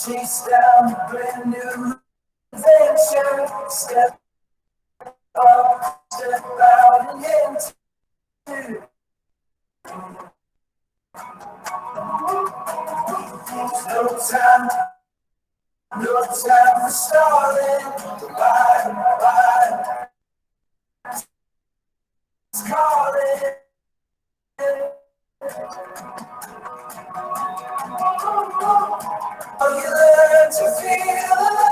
Chase down a brand new adventure. Step up, step out and into. No time for stalling. The light is calling. Oh, you learn to feel alive.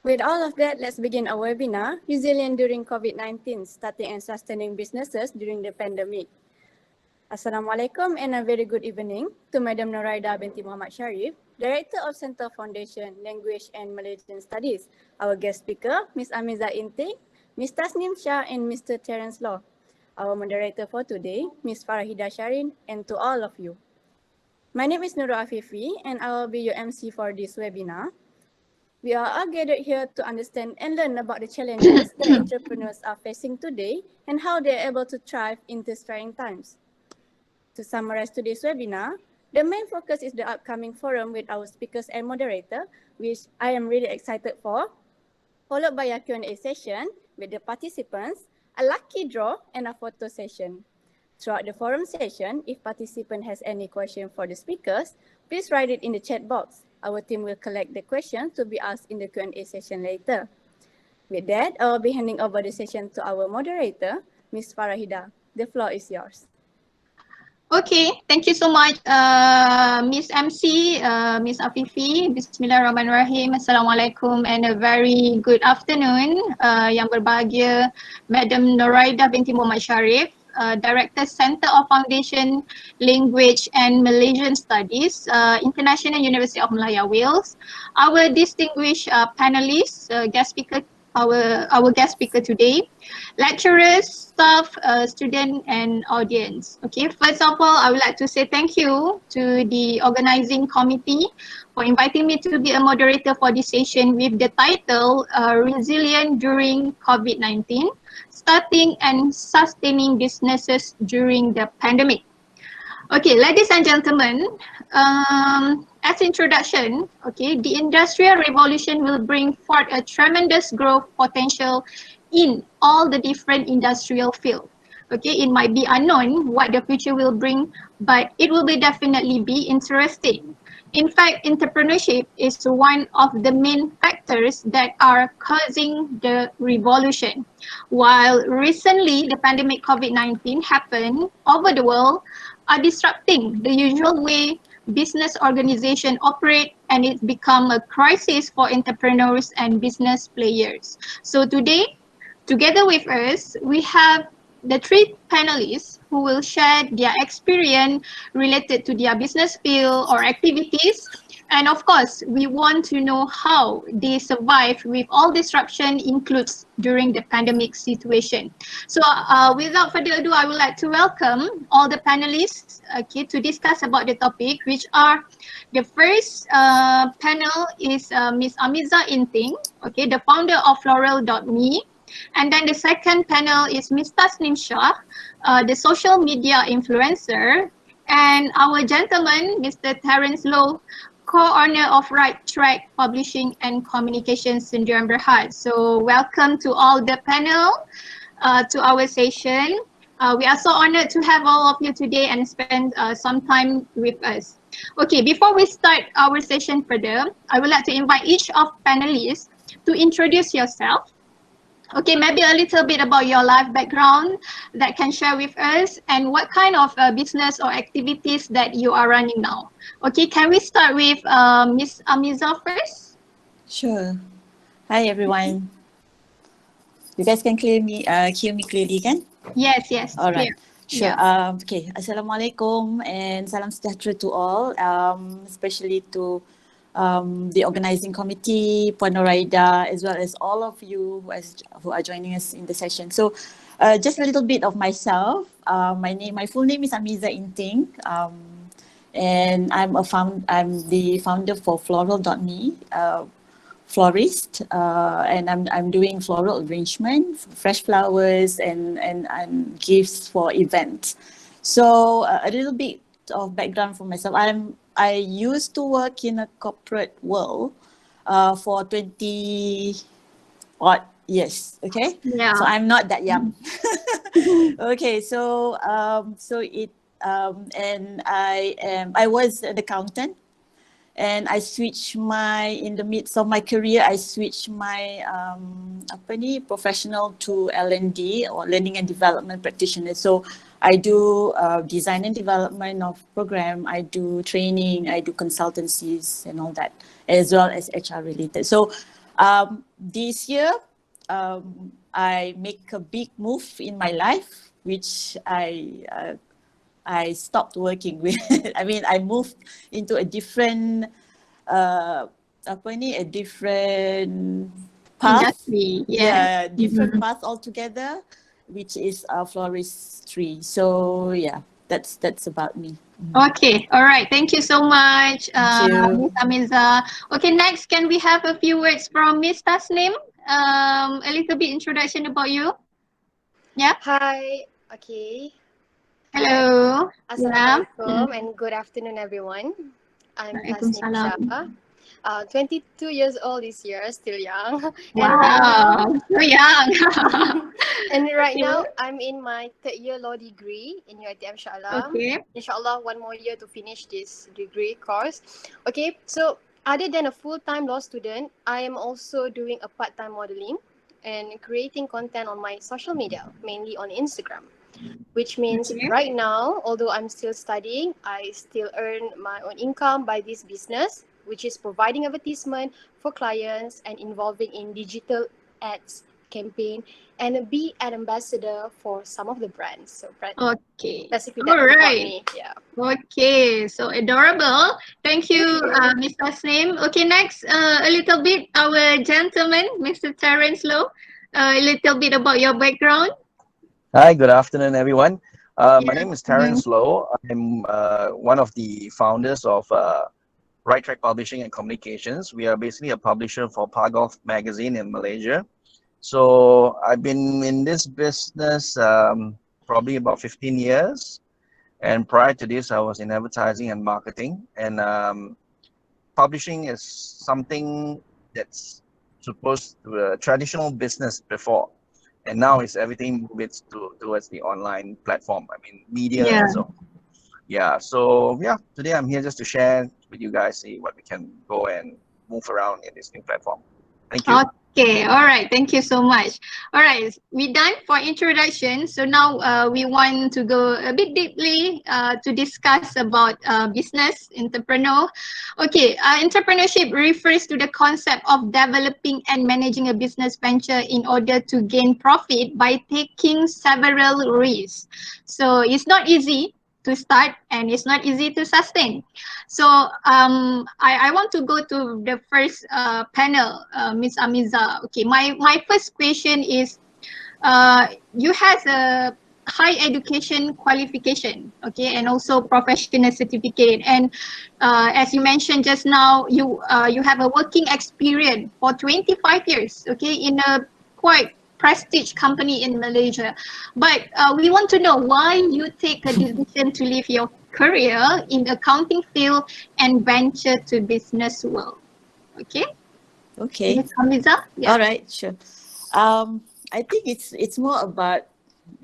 With all of that, let's begin our webinar, Resilient during COVID-19, Starting and Sustaining Businesses during the Pandemic. Assalamualaikum and a very good evening to Madam Noraida binti Muhammad Sharif, Director of Center Foundation, Language and Malaysian Studies, our guest speaker, Ms. Amiza Inting, Ms. Tasnim Shah and Mr. Terrence Loh, our moderator for today, Ms. Farah Hida and to all of you. My name is Nurul Afifi and I will be your MC for this webinar. We are all gathered here to understand and learn about the challenges that entrepreneurs are facing today and how they are able to thrive in these trying times. To summarize today's webinar, the main focus is the upcoming forum with our speakers and moderator, which I am really excited for, followed by a Q&A session with the participants, a lucky draw, and a photo session. Throughout the forum session, if participant has any question for the speakers, please write it in the chat box. Our team will collect the questions to be asked in the Q&A session later. With that, I will be handing over the session to our moderator, Ms. Farah Hida. The floor is yours. Okay, thank you so much, Miss MC, Miss Afifi. Bismillahirrahmanirrahim. Assalamualaikum and a very good afternoon. Yang berbahagia, Madam Noraida binti Muhammad Sharif, Director Center of Foundation, Language and Malaysian Studies, International University of Malaya, Wales. Our distinguished panelists, guest speaker our guest speaker today, lecturers, staff, student, and audience. Okay, first of all, I would like to say thank you to the organizing committee for inviting me to be a moderator for this session with the title Resilient During COVID-19, Starting and Sustaining Businesses During the Pandemic. Okay, ladies and gentlemen, as introduction, okay, the industrial revolution will bring forth a tremendous growth potential in all the different industrial fields. Okay, it might be unknown what the future will bring, but it will be definitely be interesting. In fact, entrepreneurship is one of the main factors that are causing the revolution. While recently the pandemic COVID-19 happened over the world, are disrupting the usual way business organizations operate, and it become a crisis for entrepreneurs and business players. So today, together with us, we have the three panelists who will share their experience related to their business field or activities. And of course, we want to know how they survive with all disruption includes during the pandemic situation. So without further ado, I would like to welcome all the panelists, okay, to discuss about the topic, which are the first panel is Ms. Amiza Inting, okay, the founder of Floral.me. And then the second panel is Ms. Tasnim Shah, the social media influencer. And our gentleman, Mr. Terrence Loh, co-owner of Right Track Publishing and Communications Sdn Berhad. So welcome to all the panel to our session. We are so honored to have all of you today and spend some time with us. Okay, before we start our session further, I would like to invite each of panelists to introduce yourself. Okay, maybe a little bit about your life background that can share with us and what kind of business or activities that you are running now. Okay, can we start with Miss Amiza first? Sure. Hi everyone. You guys can hear me clearly, kan? Yes, yes, All clear. right. Sure. Yeah. Okay. Assalamualaikum and salam sejahtera to all, especially to the organizing committee, Puan Noraida, as well as all of you who are joining us in the session. So, just a little bit of myself. My full name is Amiza Inting, and I'm the founder for Floral.me. Florist, and I'm doing floral arrangement, fresh flowers, and gifts for events. So a little bit of background for myself. I used to work in a corporate world for 20 odd years. Okay, Yeah. so I'm not that young. Okay, so and I was an accountant. And I switched in the midst of my career, I switched my professional to L&D or learning and development practitioner. So I do design and development of program, I do training, I do consultancies and all that, as well as HR related. So this year, I make a big move in my life, which I stopped working with. I mean, I moved into a different, a different path. Industry, Yeah, yeah. different path altogether, which is floristry. So yeah, that's about me. Okay, all right. Thank you so much, Thank you. Miss Amiza. Okay, next, can we have a few words from Miss Tasnim? A little bit introduction about you. Yeah. Hi, okay. Hello. Yeah. Assalamualaikum and good afternoon, everyone. I'm Tasnim Shah. Waalaikumsalam. 22 years old this year, still young. Wow, so young. And right Okay. now, I'm in my third year law degree in UiTM Shah Alam. Okay. Inshallah, one more year to finish this degree course. Okay, so other than a full-time law student, I am also doing a part-time modeling and creating content on my social media, mainly on Instagram. Which means Okay. right now, although I'm still studying, I still earn my own income by this business, which is providing advertisement for clients and involving in digital ads campaign and be an ambassador for some of the brands. So Okay. basically All that's about right. me. Yeah. Okay, so adorable. Thank you, Ms. Tasnim. Okay, next, a little bit, our gentleman, Mr. Terrence Loh, a little bit about your background. Hi, good afternoon, everyone. My Yeah. name is Terrence Loh. I'm one of the founders of Right Track Publishing and Communications. We are basically a publisher for Pagov magazine in Malaysia. So I've been in this business probably about 15 years. And prior to this, I was in advertising and marketing. And publishing is something that's supposed to a traditional business before. And now it's everything moves towards the online platform. I mean, media Yeah. and so. Yeah. So yeah, today I'm here just to share with you guys, see what we can go and move around in this new platform. Thank you. Okay, all right. Thank you so much. All right, we're done for introduction. So now we want to go a bit deeply to discuss about business, entrepreneur. Okay, entrepreneurship refers to the concept of developing and managing a business venture in order to gain profit by taking several risks. So it's not easy to start and it's not easy to sustain. So I want to go to the first panel, Miss Amiza. Okay, my first question is, you have a high education qualification, okay, and also professional certificate. And as you mentioned just now, you have a working experience for 25 years, okay, in a quite prestige company in Malaysia. But we want to know why you take a decision to leave your career in the accounting field and venture to business world. Okay, Okay. Ms. Hamiza? Yeah. All right, sure. I think it's more about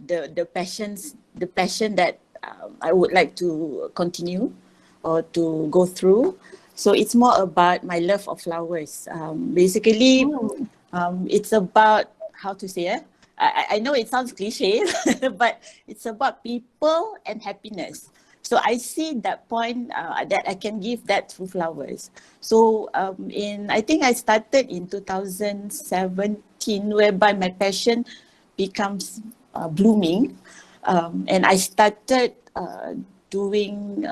the passion that I would like to continue or to go through. So it's more about my love of flowers. Basically, it's about how to say it. I know it sounds cliche, but it's about people and happiness. So I see that point that I can give that through flowers. So I think I started in 2017, whereby my passion becomes blooming, and I started doing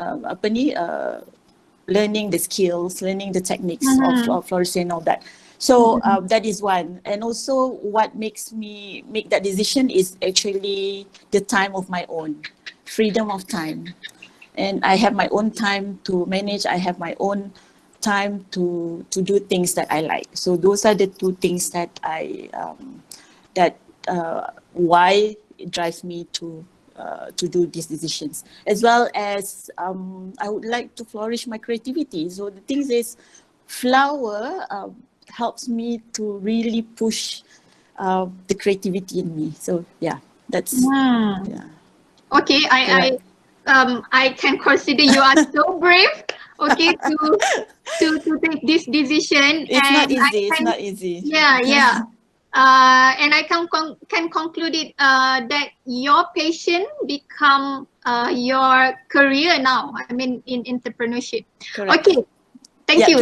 learning the skills, learning the techniques of flourishing and all that. So that is one. And also what makes me make that decision is actually the time of my own, freedom of time. And I have my own time to manage. I have my own time to do things that I like. So those are the two things that why it drives me to do these decisions, as well as I would like to flourish my creativity. So the thing is, flower helps me to really push the creativity in me. So yeah, that's yeah. Okay, I can consider you are so brave. Okay, to take this decision, It's not and I easy. It's can, not easy. yeah. And I can conclude it that your passion become your career now. I mean, in entrepreneurship. Correct. Okay, thank you.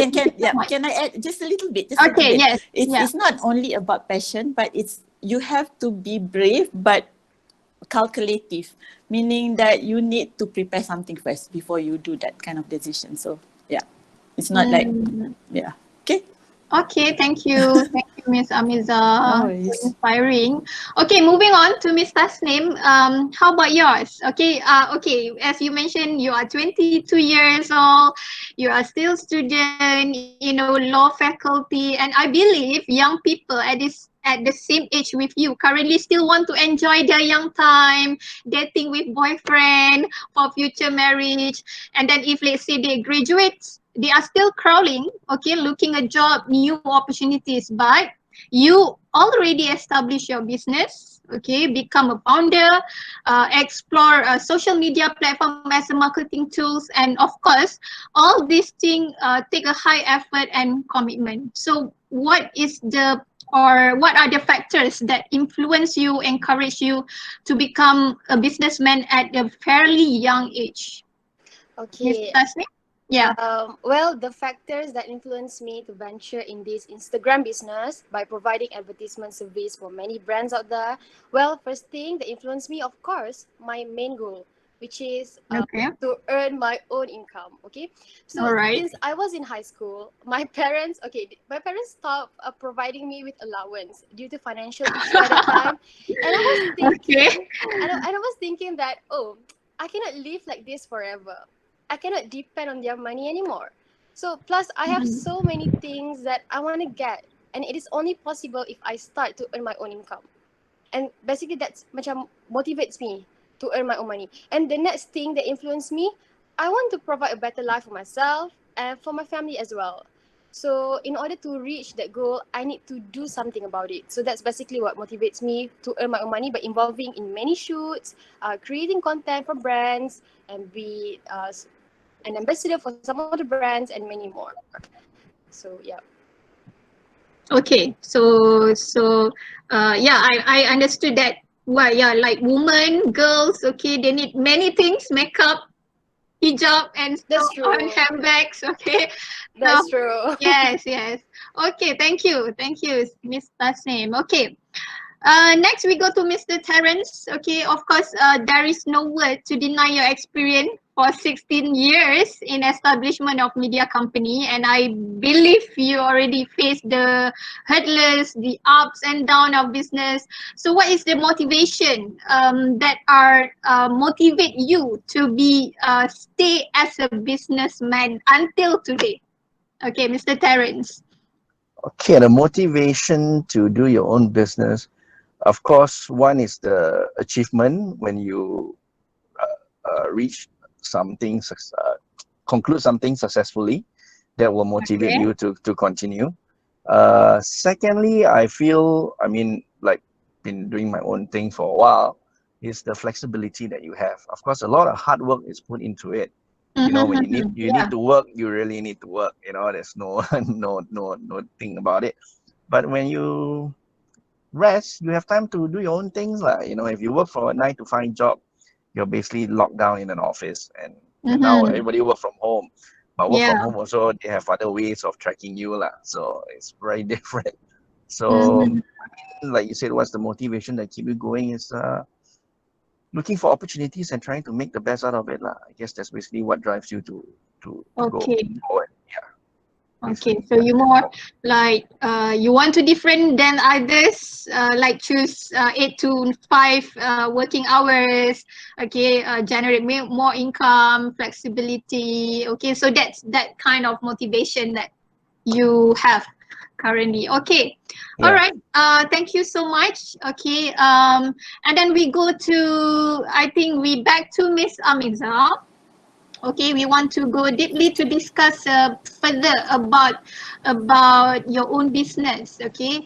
Can I add just a little bit? Okay, yes, It's not only about passion, but you have to be brave, but calculative, meaning that you need to prepare something first before you do that kind of decision. So yeah, it's not like yeah. Okay. Okay, thank you. Thank you, Miss No Amiza. So worries. inspiring. Okay, moving on to Miss Tasnim. How about yours? Okay, as you mentioned, you are 22 years old. You are still student, law faculty, and I believe young people at the same age with you currently still want to enjoy their young time, dating with boyfriend for future marriage. And then if let's say they graduate, they are still crawling, okay, looking a job, new opportunities, but you already established your business, okay, become a founder, explore a social media platform as a marketing tools, and of course, all these things take a high effort and commitment. So what are the factors that influence you, encourage you to become a businessman at a fairly young age? Ms. Okay. Tasnim? Yeah. Well, the factors that influenced me to venture in this Instagram business by providing advertisement service for many brands out there. Well, first thing that influenced me, of course, my main goal, which is Okay. to earn my own income. Okay, so All right. since I was in high school, my parents stopped providing me with allowance due to financial issue at that time, and I was Okay. thinking, and I was thinking that, oh, I cannot live like this forever. I cannot depend on their money anymore. So plus I have Mhm. so many things that I want to get, and it is only possible if I start to earn my own income. And basically that's macam motivates me to earn my own money. And the next thing that influenced me, I want to provide a better life for myself and for my family as well. So in order to reach that goal, I need to do something about it. So that's basically what motivates me to earn my own money by involving in many shoots, creating content for brands, and be an ambassador for some of the brands and many more. So yeah. Okay. So yeah, I understood that. Well, yeah, like women, girls, okay, they need many things, makeup, hijab, and so That's on, true. handbags, okay. So That's true. yes, yes. Okay, thank you, Miss Tasnim. Okay. Next, we go to Mr. Terrence. Okay, of course, there is no word to deny your experience for 16 years in establishment of media company, and I believe you already faced the hurdles, the ups and down of business. So, what is the motivation that are motivate you to be stay as a businessman until today? Okay, Mr. Terrence. Okay, the motivation to do your own business, of course, one is the achievement when you reach something, conclude something successfully, that will motivate Okay. you to continue. Secondly, I feel, I mean, like, been doing my own thing for a while, is the flexibility that you have. Of course, a lot of hard work is put into it. You know, when you need you Yeah. need to work, you really need to work. You know, there's no no thing about it. But when you rest, you have time to do your own things. Like, you know, if you work for a 9 to 5 job, you're basically locked down in an office, and now Mm-hmm. everybody work from home. But work Yeah. from home also, they have other ways of tracking you lah. So it's very different. So Mm-hmm. like you said, what's the motivation that keep you going is looking for opportunities and trying to make the best out of it lah. I guess that's basically what drives you to go Okay. forward. Yeah, Okay. basically. So you more like you want to different than others, like choose 8 to 5 working hours. Okay. Generate more income, flexibility. Okay. So that's that kind of motivation that you have currently. Okay. All Yeah. right. Thank you so much. Okay. And then we go to, I think we back to Miss Amiza. Okay, we want to go deeply to discuss further about your own business. Okay,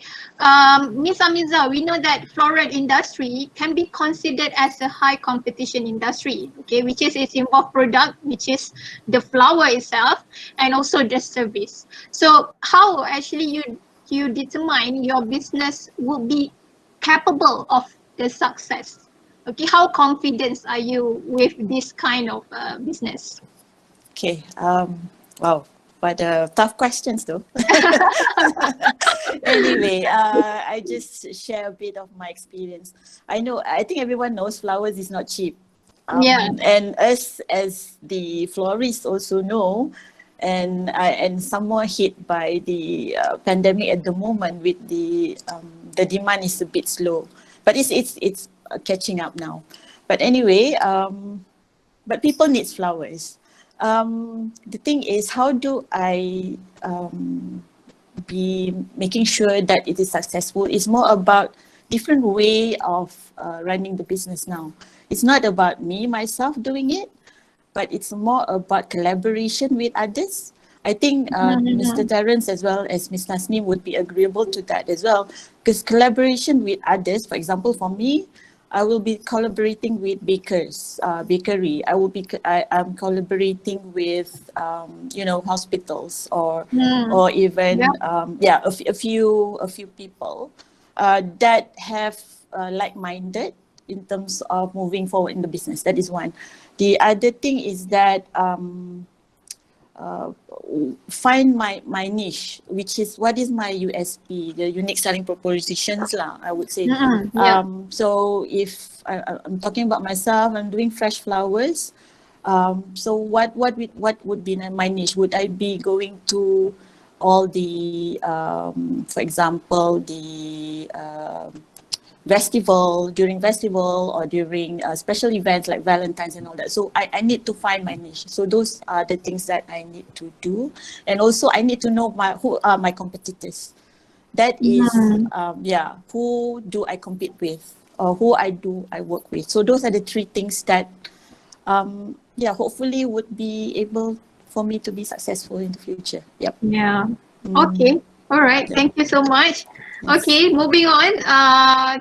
Miss Amiza, we know that floral industry can be considered as a high competition industry. Okay, which is its involved product, which is the flower itself, and also the service. So, how actually you determine your business will be capable of the success? Okay, how confident are you with this kind of business? Okay. Wow. But tough questions though. Anyway, I just share a bit of my experience. I think everyone knows flowers is not cheap. Yeah. And us as the florists also know, and somewhat hit by the pandemic at the moment with the demand is a bit slow, but it's catching up now. But anyway, but people need flowers. The thing is, how do I be making sure that it is successful? It's more about different way of running the business now. It's not about me myself doing it, but it's more about collaboration with others. I think Mr. Mhm. Terrence as well as Ms. Tasnim would be agreeable to that as well, because collaboration with others, for example, for me, I will be collaborating with bakers, bakery. I'm collaborating with, hospitals Mm. or Yeah. even, a few people that have like-minded in terms of moving forward in the business. That is one. The other thing is that find my niche, which is what is my USP, the unique selling propositions lah, I would say. Yeah. So if I'm talking about myself, I'm doing fresh flowers. So what would be my niche? Would I be going to all the, for example, the during festival or during special events like Valentine's and all that. So I need to find my niche. So those are the things that I need to do. And also I need to know who are my competitors. That is, who do I compete with, or who I work with. So those are the three things that, hopefully would be able for me to be successful in the future. Yep. Yeah. Okay. All right. Yeah. Thank you so much. Yes. Okay, moving on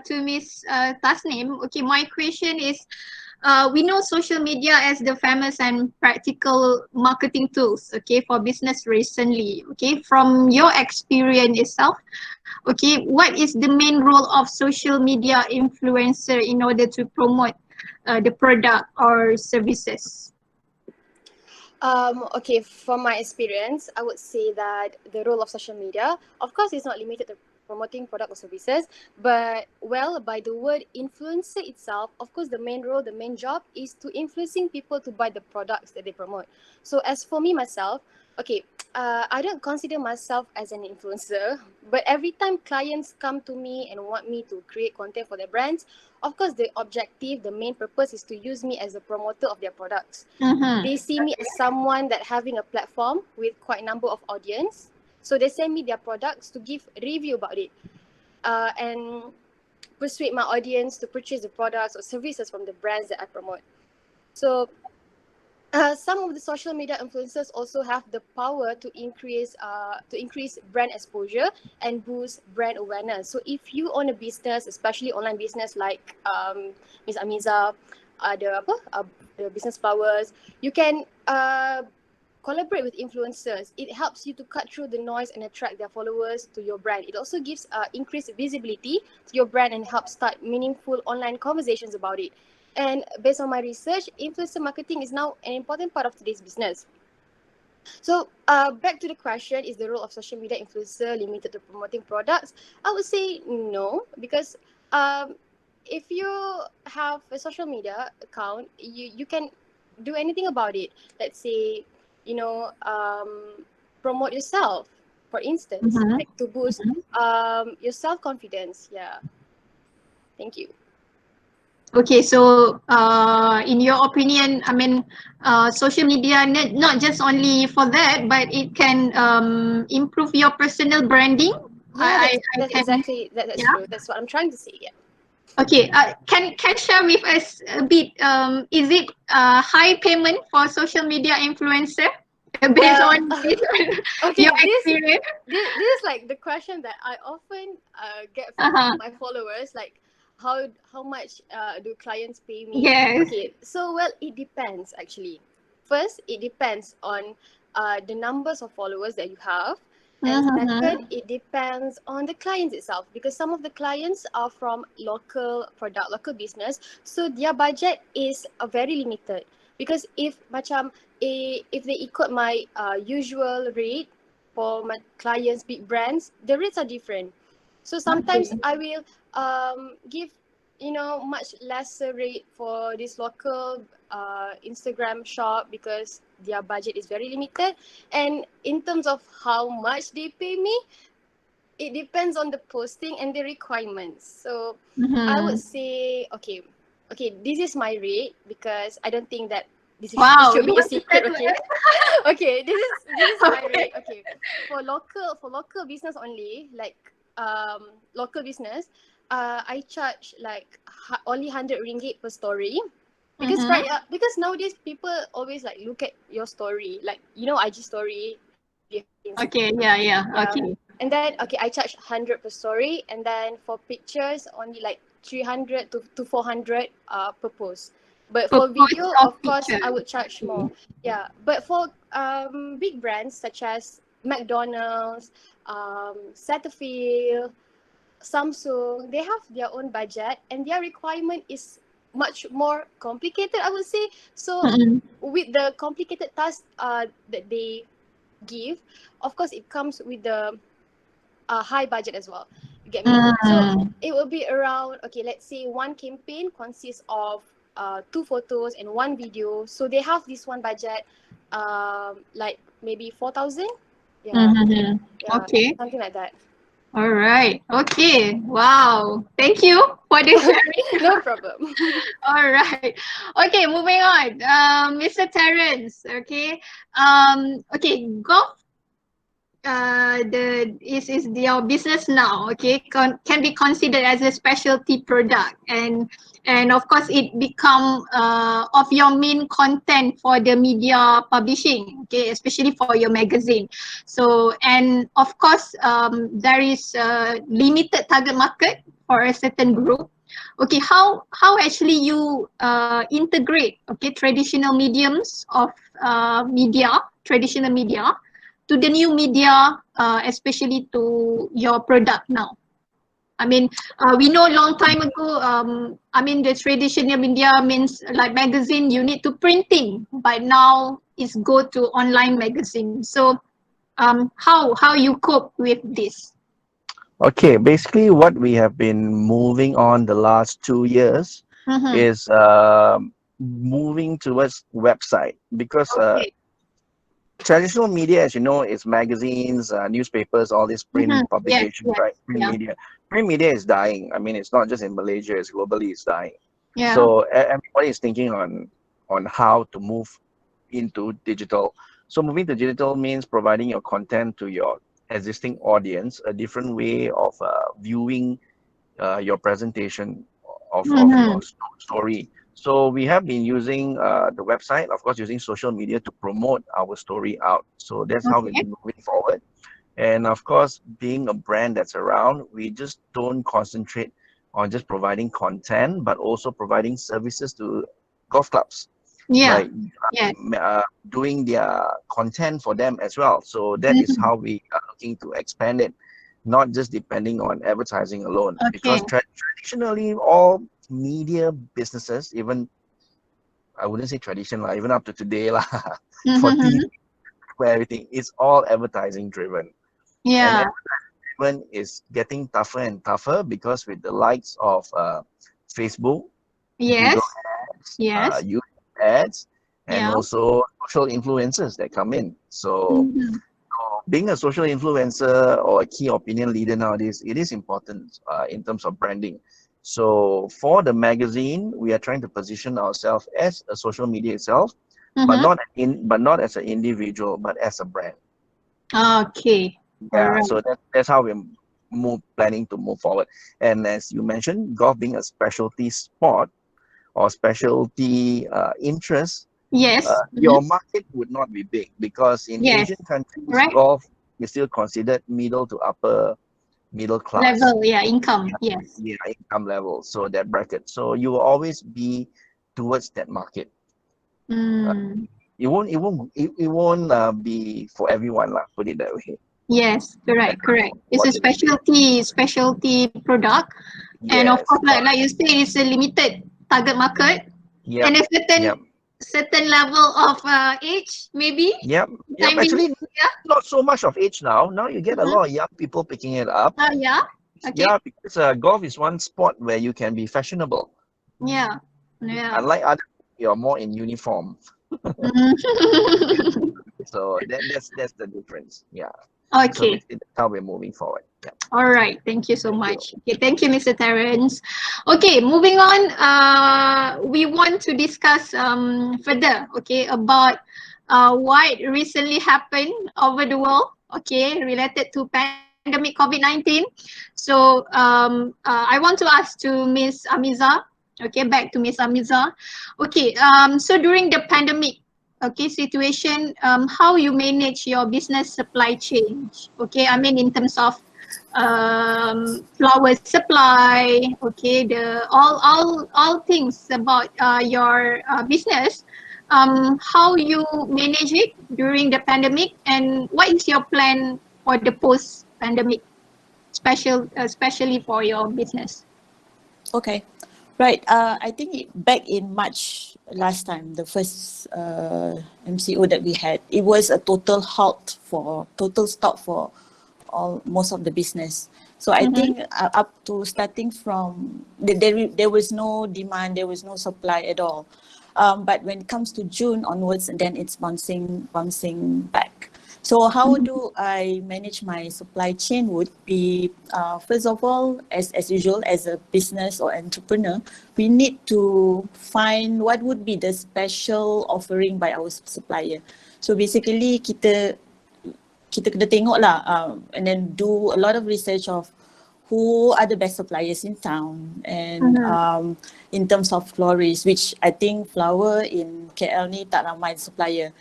to Miss Tasnim. Okay, my question is, we know social media as the famous and practical marketing tools, okay, for business recently. Okay, from your experience itself, okay, what is the main role of social media influencer in order to promote the product or services? Okay, from my experience, I would say that the role of social media, of course, is not limited to promoting product or services, but by the word influencer itself, of course, the main role, the main job is to influencing people to buy the products that they promote. So as for me myself, okay, I don't consider myself as an influencer, but every time clients come to me and want me to create content for their brands, of course, the objective, the main purpose is to use me as a promoter of their products. They see me as someone that having a platform with quite a number of audience. So they send me their products to give review about it and persuade my audience to purchase the products or services from the brands that I promote. So some of the social media influencers also have the power to increase brand exposure and boost brand awareness. So if you own a business, especially online business like Ms. Amiza, the business flowers, you can collaborate with influencers. It helps you to cut through the noise and attract their followers to your brand. It also gives increased visibility to your brand and helps start meaningful online conversations about it. And based on my research, influencer marketing is now an important part of today's business. So back to the question, is the role of social media influencer limited to promoting products? I would say no, because if you have a social media account, you can do anything about it. Let's say, promote yourself, for instance, like to boost your self-confidence. Yeah. Thank you. Okay, so in your opinion, I mean, social media not just only for that, but it can improve your personal branding. Yeah, that's can, exactly that's yeah. true. That's what I'm trying to say. Yeah. Okay, can share with us a bit? Is it high payment for social media influencer based on Okay, your experience? this is like the question that I often get from my followers, like how much do clients pay me? Yes. Okay, so it depends actually. First, it depends on the numbers of followers that you have. And second, it depends on the clients itself, because some of the clients are from local business, so their budget is very limited. Because if they ikut my usual rate for my clients, big brands, the rates are different. So sometimes I will give much lesser rate for this local Instagram shop because their budget is very limited. And in terms of how much they pay me, it depends on the posting and the requirements. So I would say, okay, this is my rate, because I don't think that this should be a secret. Okay. Okay, this is my rate. Okay, for local business only, like local business, I charge like only 100 ringgit per story. Because because nowadays people always like look at your story, like IG story. Okay, yeah. Okay. And then I charge 100 per story, and then for pictures only like 300 to 400 per post. But for video, of course, I would charge more. Yeah, but for big brands such as McDonald's, Cetaphil, Samsung, they have their own budget, and their requirement is much more complicated, I would say. So Mm-mm. with the complicated task that they give, of course it comes with the high budget as well. You get me? So Mm. it will be around, okay, let's say one campaign consists of two photos and one video. So they have this one budget, like maybe 4,000. Yeah, Mm-hmm. yeah, Okay. something like that. All right. Okay. Wow. Thank you for the sharing. No problem. All right. Okay, moving on. Mr. Terrence. Okay. Okay, golf the is your business now, okay, can be considered as a specialty product, and of course it become of your main content for the media publishing, okay, especially for your magazine. So, and of course there is a limited target market for a certain group. Okay, how actually you integrate, okay, traditional mediums of traditional media to the new media, especially to your product now? I mean, we know long time ago, I mean, the traditional media means like magazine, you need to printing, but now it's go to online magazine. So how you cope with this? Okay, basically what we have been moving on the last 2 years Mm-hmm. is moving towards website because Okay. traditional media, as you know, is magazines, newspapers, all these Mm-hmm. print Yes, publications, yes, right? Print yeah, media. Print media is dying. I mean, it's not just in Malaysia; it's globally, it's dying. yeah. So everybody is thinking on how to move into digital. So moving to digital means providing your content to your existing audience, a different way of viewing your presentation of Mm-hmm. your story. So we have been using the website, of course, using social media to promote our story out. So that's how we've Okay. been moving forward. And of course, being a brand that's around, we just don't concentrate on just providing content, but also providing services to golf clubs, Yeah. like Yes. doing their content for them as well. So that is Mm-hmm. how we are looking to expand it, not just depending on advertising alone. Okay. Because traditionally, all media businesses, even I wouldn't say traditional, even up to today, lah, for TV, Mm-hmm. for everything, it's all advertising driven. And Yeah. advertisement is getting tougher and tougher because with the likes of Facebook, Google Yes. ads, Yes. YouTube ads, and Yeah. also social influencers that come in. So Mm-hmm. being a social influencer or a key opinion leader nowadays, it is important in terms of branding. So for the magazine, we are trying to position ourselves as a social media itself, but Mm-hmm. not as an individual, but as a brand. Okay. All Yeah, right. so that's how we're planning to move forward. And as you mentioned, golf being a specialty sport or specialty interest, Yes. Mm-hmm. your market would not be big because in Yes. Asian countries, Right. golf is still considered middle to upper middle class, Level. Yeah. Income. Yes. yeah, income level. So that bracket. So you will always be towards that market. Uh, Mm. it won't be for everyone lah. Put it that way. Yes. Correct. Correct. It's What a it will be. specialty product, and of Yes, course, like you say, it's a limited target market, yep, and a yep, certain level of age, maybe. yep, yep. Time being. Actually, Yeah. not so much of age now. Now you get a Mm-hmm. lot of young people picking it up. Yeah. Okay. Yeah, because golf is one sport where you can be fashionable. Yeah. Yeah. Unlike other, you're more in uniform. Mm. So that's the difference. Yeah. So Okay. basically, that's how we're moving forward. Yeah. All right. Thank you so Thank you. much. Okay, thank you, Mr. Terrence. Okay, moving on. We want to discuss further, okay, about what recently happened over the world, okay, related to pandemic COVID-19. So I want to ask to Miss Amiza. Okay, back to Miss Amiza. Okay, so during the pandemic, okay, situation, how you manage your business supply chain? Okay, I mean in terms of flower supply, okay, the all things about your business, how you manage it during the pandemic, and what is your plan for the post pandemic, especially for your business? Okay. Right. I think back in March last time, the first MCO that we had, it was a total stop for most of the business. So I think up to starting from there was no demand, there was no supply at all. But when it comes to June onwards, then it's bouncing back. So how do I manage my supply chain would be, first of all, as usual, as a business or entrepreneur, we need to find what would be the special offering by our supplier. So basically kita kena tengok lah, and then do a lot of research of who are the best suppliers in town, and in terms of florists, which I think flower in KL ni tak ramai supplier.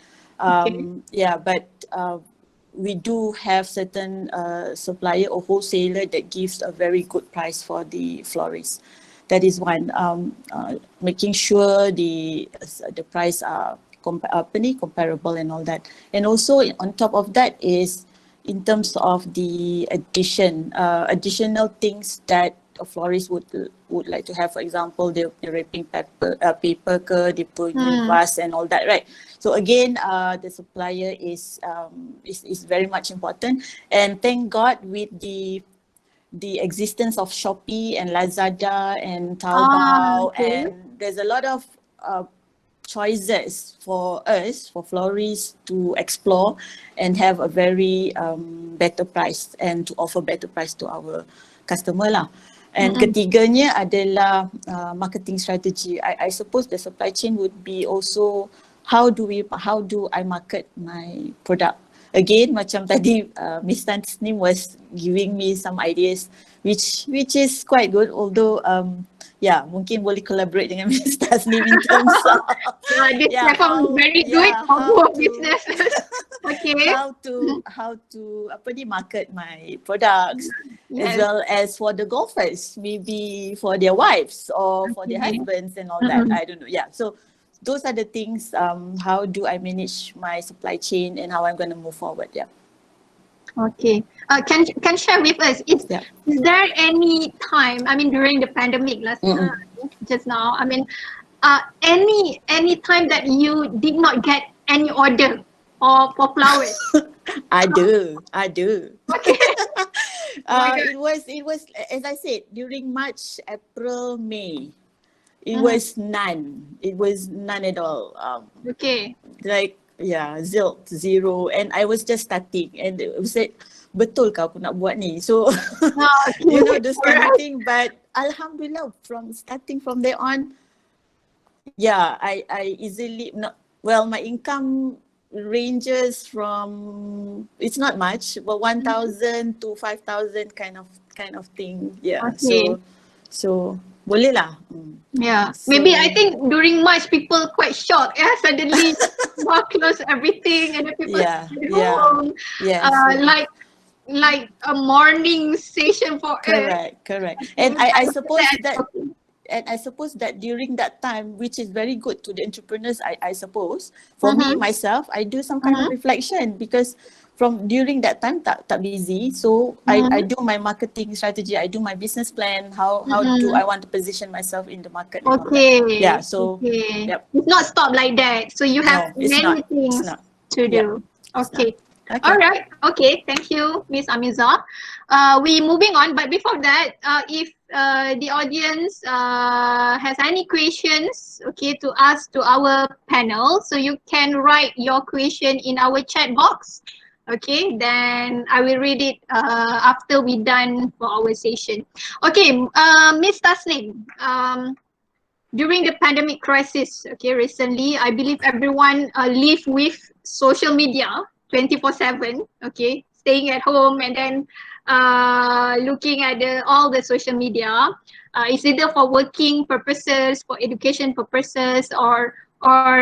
Yeah, but we do have certain supplier or wholesaler that gives a very good price for the florists. That is one. Making sure the price are comparable and all that. And also on top of that is in terms of the additional things that a florist would like to have. For example, the wrapping paper ke, the punya vase and all that, right? So again, the supplier is very much important. And thank God with the existence of Shopee and Lazada and Taobao, and there's a lot of choices for us, for florists to explore and have a very better price and to offer better price to our customer lah. And ketiganya adalah marketing strategy. I suppose the supply chain would be also how do I market my product. Again, macam tadi Miss Tasnim was giving me some ideas which is quite good, although yeah, mungkin boleh collaborate dengan Miss Tasnim in terms of this platform very good for both businesses. Okay. How to market my products, as well as for the golfers, maybe for their wives or for their husbands and all that. I don't know. Yeah. So those are the things. How do I manage my supply chain and how I'm going to move forward? Yeah. Okay. Can share with us, is there any time, I mean during the pandemic just now, I mean any time that you did not get any order for flowers? I do. Okay. It was as I said, during March, April, May. It was none. It was none at all. Okay. Like zero, and I was just starting, and it said, betul ke aku nak buat ni? So you know, this kind of thing. But Alhamdulillah, starting from there on, I easily my income ranges from, it's not much, but 1,000 to 5,000 kind of thing. Yeah. Okay. So boleh lah. Yeah. So, maybe I think during March people quite shocked. Yeah, suddenly work close everything and then people at home. Yes. Like a morning session for us. Correct. And I suppose that. And I suppose that during that time, which is very good to the entrepreneurs, I suppose, for me, myself, I do some kind of reflection, because from during that time, tak busy. So I do my marketing strategy, I do my business plan, how do I want to position myself in the market. Okay. Yeah, so It's not stop like that. So you have many things to do. Okay. All right. Okay. Thank you, Miss Amiza. We moving on, but before that, if the audience has any questions, okay, to ask to our panel, so you can write your question in our chat box. Okay, then I will read it after we done for our session. Okay, Miss Tasnim, during the pandemic crisis, okay, recently, I believe everyone live with social media 24/7, okay, staying at home and then looking at all the social media. It's either for working purposes, for education purposes, or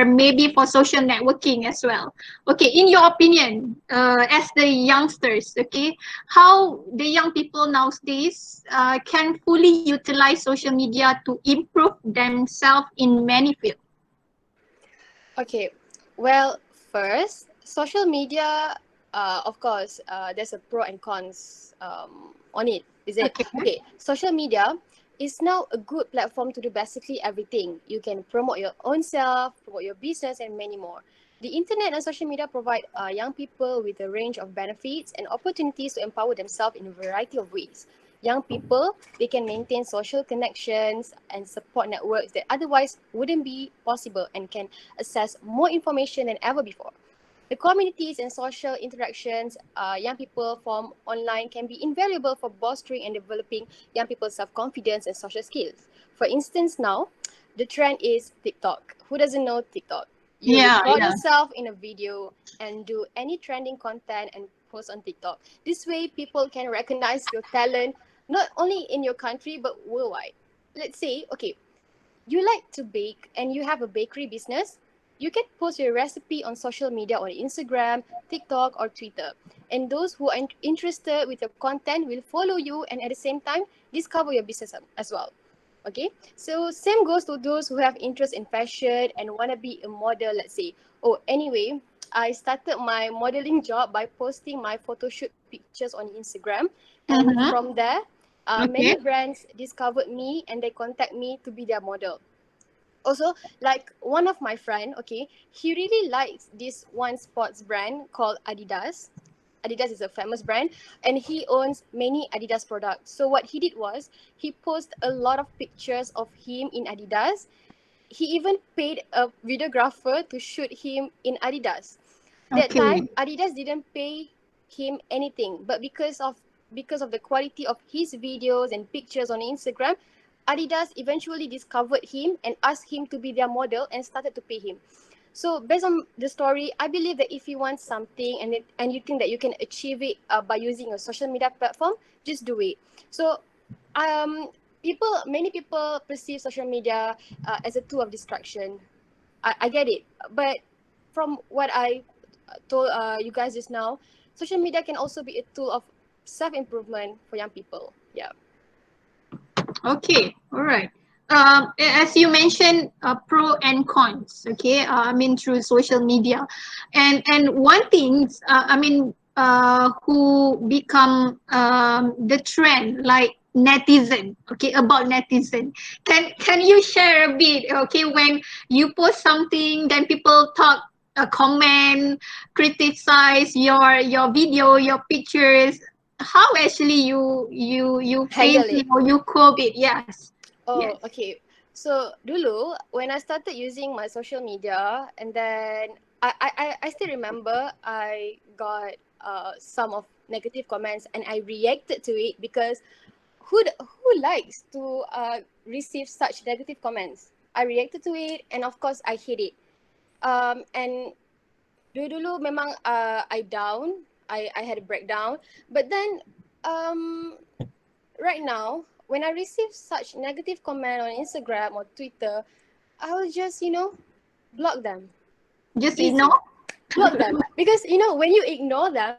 maybe for social networking as well. Okay, in your opinion, as the youngsters, okay, how the young people nowadays can fully utilize social media to improve themselves in many fields? Okay, well, first, social media, of course, there's a pro and cons on it, is it? Okay, social media it's now a good platform to do basically everything. You can promote your own self, promote your business, and many more. The internet and social media provide young people with a range of benefits and opportunities to empower themselves in a variety of ways. Young people, they can maintain social connections and support networks that otherwise wouldn't be possible and can access more information than ever before. The communities and social interactions young people form online can be invaluable for bolstering and developing young people's self-confidence and social skills. For instance, now, the trend is TikTok. Who doesn't know TikTok? You Yeah, record yeah. yourself in a video and do any trending content and post on TikTok. This way, people can recognize your talent not only in your country but worldwide. Let's say, okay, you like to bake and you have a bakery business, you can post your recipe on social media on Instagram, TikTok, or Twitter. And those who are interested with your content will follow you and at the same time discover your business as well. Okay, so same goes to those who have interest in fashion and want to be a model, let's say. Oh, anyway, I started my modeling job by posting my photo shoot pictures on Instagram. And Mm-hmm. from there, Okay. many brands discovered me and they contact me to be their model. Also, like one of my friend, okay, he really likes this one sports brand called Adidas. Adidas is a famous brand and he owns many Adidas products. So what he did was he posted a lot of pictures of him in Adidas. He even paid a videographer to shoot him in Adidas. That time Okay. Adidas didn't pay him anything, but because of the quality of his videos and pictures on Instagram, Adidas eventually discovered him and asked him to be their model and started to pay him. So based on the story, I believe that if you want something and you think that you can achieve it by using a social media platform, just do it. So um, many people perceive social media as a tool of distraction. I get it, but from what I told you guys just now, social media can also be a tool of self-improvement for young people. Yeah. Okay, all right. As you mentioned, pro and cons. Okay, I mean through social media, and one thing, who become the trend like netizen. Okay, about netizen. Can you share a bit? Okay, when you post something, then people talk, comment, criticize your video, your pictures. How actually you face Handle it it. or you cope it? Yes, Oh, yes. okay. So dulu when I started using my social media, and then I still remember I got some of negative comments and I reacted to it because who likes to receive such negative comments? I reacted to it and of course I hate it. And dulu memang I down, I had a breakdown, but then um right now, when I receive such negative comment on Instagram or Twitter, I will just, block them. Just Easy. ignore. Block them. Because, when you ignore them,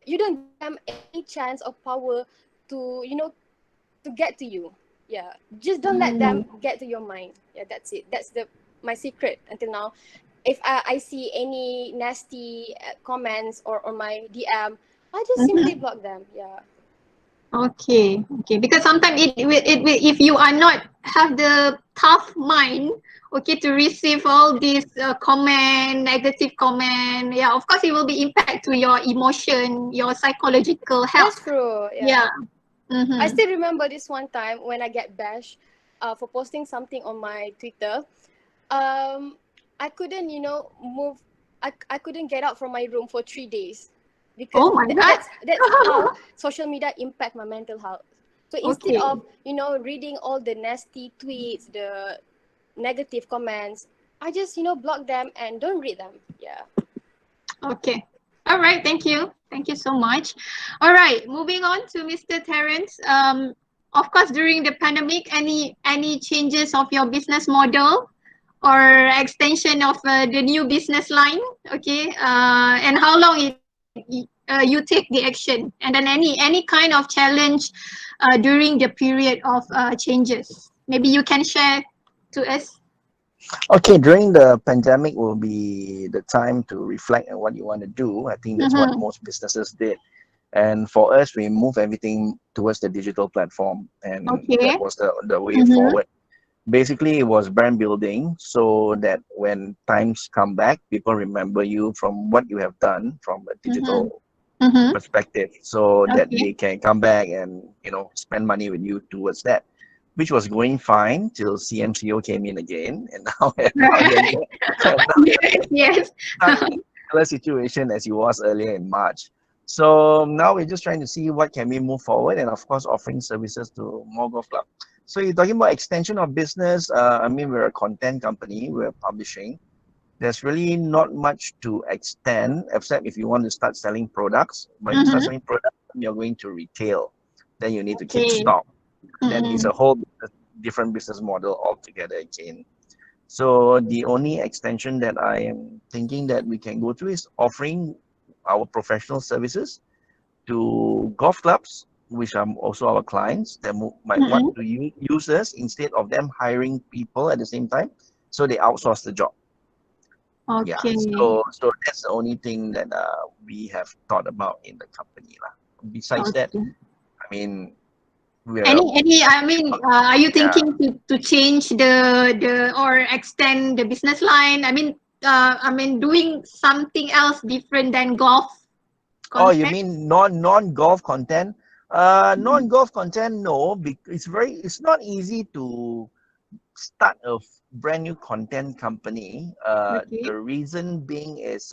you don't give them any chance or power to, to get to you. Yeah. Just don't let them get to your mind. Yeah, that's it. That's my secret until now. If I see any nasty comments or on my DM, I just simply Mhm. block them. Yeah. Okay, okay. Because sometimes if you are not have the tough mind, okay, to receive all these comment, negative comment, yeah, of course it will be impact to your emotion, your psychological health. That's true. Yeah. Yeah. I Mm-hmm. still remember this one time when I get bashed for posting something on my Twitter. Um, I couldn't, move. I couldn't get out from my room for 3 days because Oh my that's how God. social media impact my mental health. So instead Okay. of, reading all the nasty tweets, the negative comments, I just, block them and don't read them. Yeah. Okay. All right. Thank you. Thank you so much. All right. Moving on to Mr. Terrence. Of course, during the pandemic, any changes of your business model or extension of the new business line? Okay. And how long you take the action, and then any kind of challenge during the period of changes. Maybe you can share to us. Okay, during the pandemic will be the time to reflect on what you want to do. I think that's what Mm-hmm. most businesses did. And for us, we move everything towards the digital platform, and that Okay. was the way Mm-hmm. forward. Basically, it was brand building so that when times come back, people remember you from what you have done from a Mm-hmm. digital Mm-hmm. perspective, so that Okay. they can come back and spend money with you towards that, which was going fine till CMCO came in again, and now now they're Right. again, now Yes, yes. stuck in a similar situation as he was earlier in March. So now we're just trying to see what can we move forward, and of course offering services to more golf club. So you're talking about extension of business. I mean, we're a content company. We're publishing. There's really not much to extend, except if you want to start selling products. But if you start Mm-hmm. selling products, you're going to retail. Then you need to keep Okay. stock. Then it's Mm-mm. a whole different business model altogether again. So the only extension that I am thinking that we can go through is offering our professional services to golf clubs, which are also our clients that might want Mm-mm. to use us instead of them hiring people at the same time. So they outsource the job. Yeah. Okay. So that's the only thing that we have thought about in the company lah. Besides that, Okay. I mean, we're I mean, are you yeah. thinking to change the or extend the business line? I mean, doing something else different than golf Oh, you content? mean non-golf content? Non-golf content, no. It's not easy to start a brand new content company. Okay. The reason being is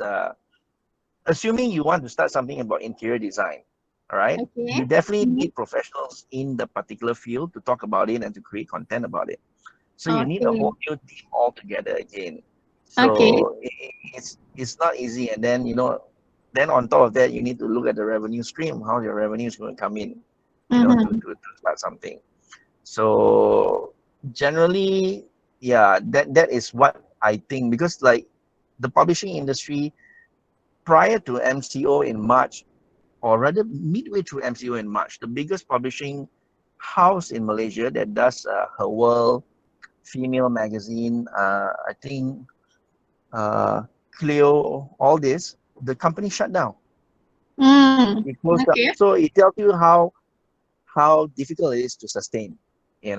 assuming you want to start something about interior design, all right? Okay. You definitely Mm-hmm. need professionals in the particular field to talk about it and to create content about it. So you need a Okay. whole new team altogether again. Okay. So it's not easy. And then then on top of that, you need to look at the revenue stream, how your revenue is going to come in, Mm-hmm. to start something. So generally, yeah, that is what I think, because like the publishing industry prior to MCO in March, or rather midway through MCO in March, the biggest publishing house in Malaysia that does Her World, female magazine, I think uh, Clio, all this, the company shut down. Mm. It closed down. Okay. So it tells you how difficult it is to sustain, Yes.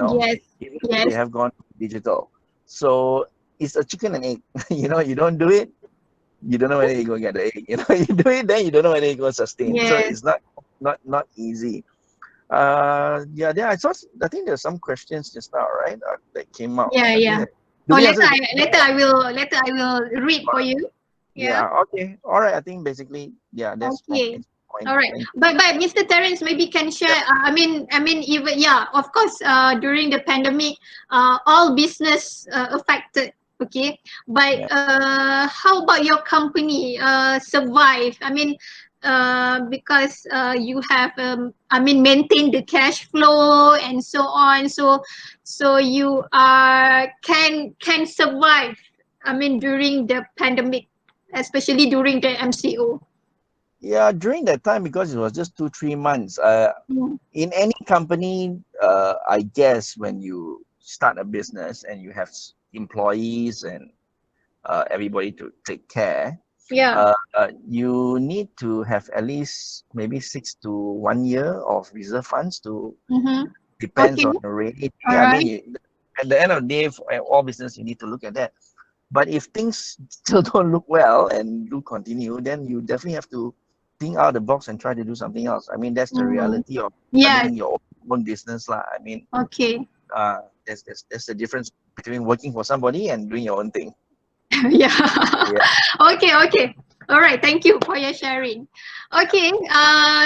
even though they Yes. have gone digital. So it's a chicken and egg. You don't do it, you don't know whether you're going to get the egg. You do it, then you don't know whether you're going to sustain. So Yes. it's not easy. Yeah, there. I think there's some questions just now, right? That came out. Yeah. I think Yeah. that, do Oh, we answer the question? later I will read for you. Yeah. Yeah. Okay. All right. I think basically, yeah, that's my Okay. point. All right. Thank But Mr. Terrence maybe can you. share. I mean, even yeah, of course. During the pandemic, all business affected. Okay. But Yeah. how about your company? Survive. I mean, because you have maintain the cash flow and so on. So you are can survive. I mean, during the pandemic, especially during the MCO. Yeah. During that time, because it was just 2-3 months. Mm. In any company, I guess when you start a business and you have employees and everybody to take care, Yeah. you need to have at least maybe 6 to 1 year of reserve funds to Mm-hmm. depends Okay. on the rainy day. All I mean, right. at the end of the day, for all business, you need to look at that. But if things still don't look well and do continue, then you definitely have to think out of the box and try to do something else. I mean, that's the Mm. reality of Yes. running your own business lah. I mean, Okay. there's the difference between working for somebody and doing your own thing. Yeah. Yeah. Okay. Okay. All right. Thank you for your sharing. Okay.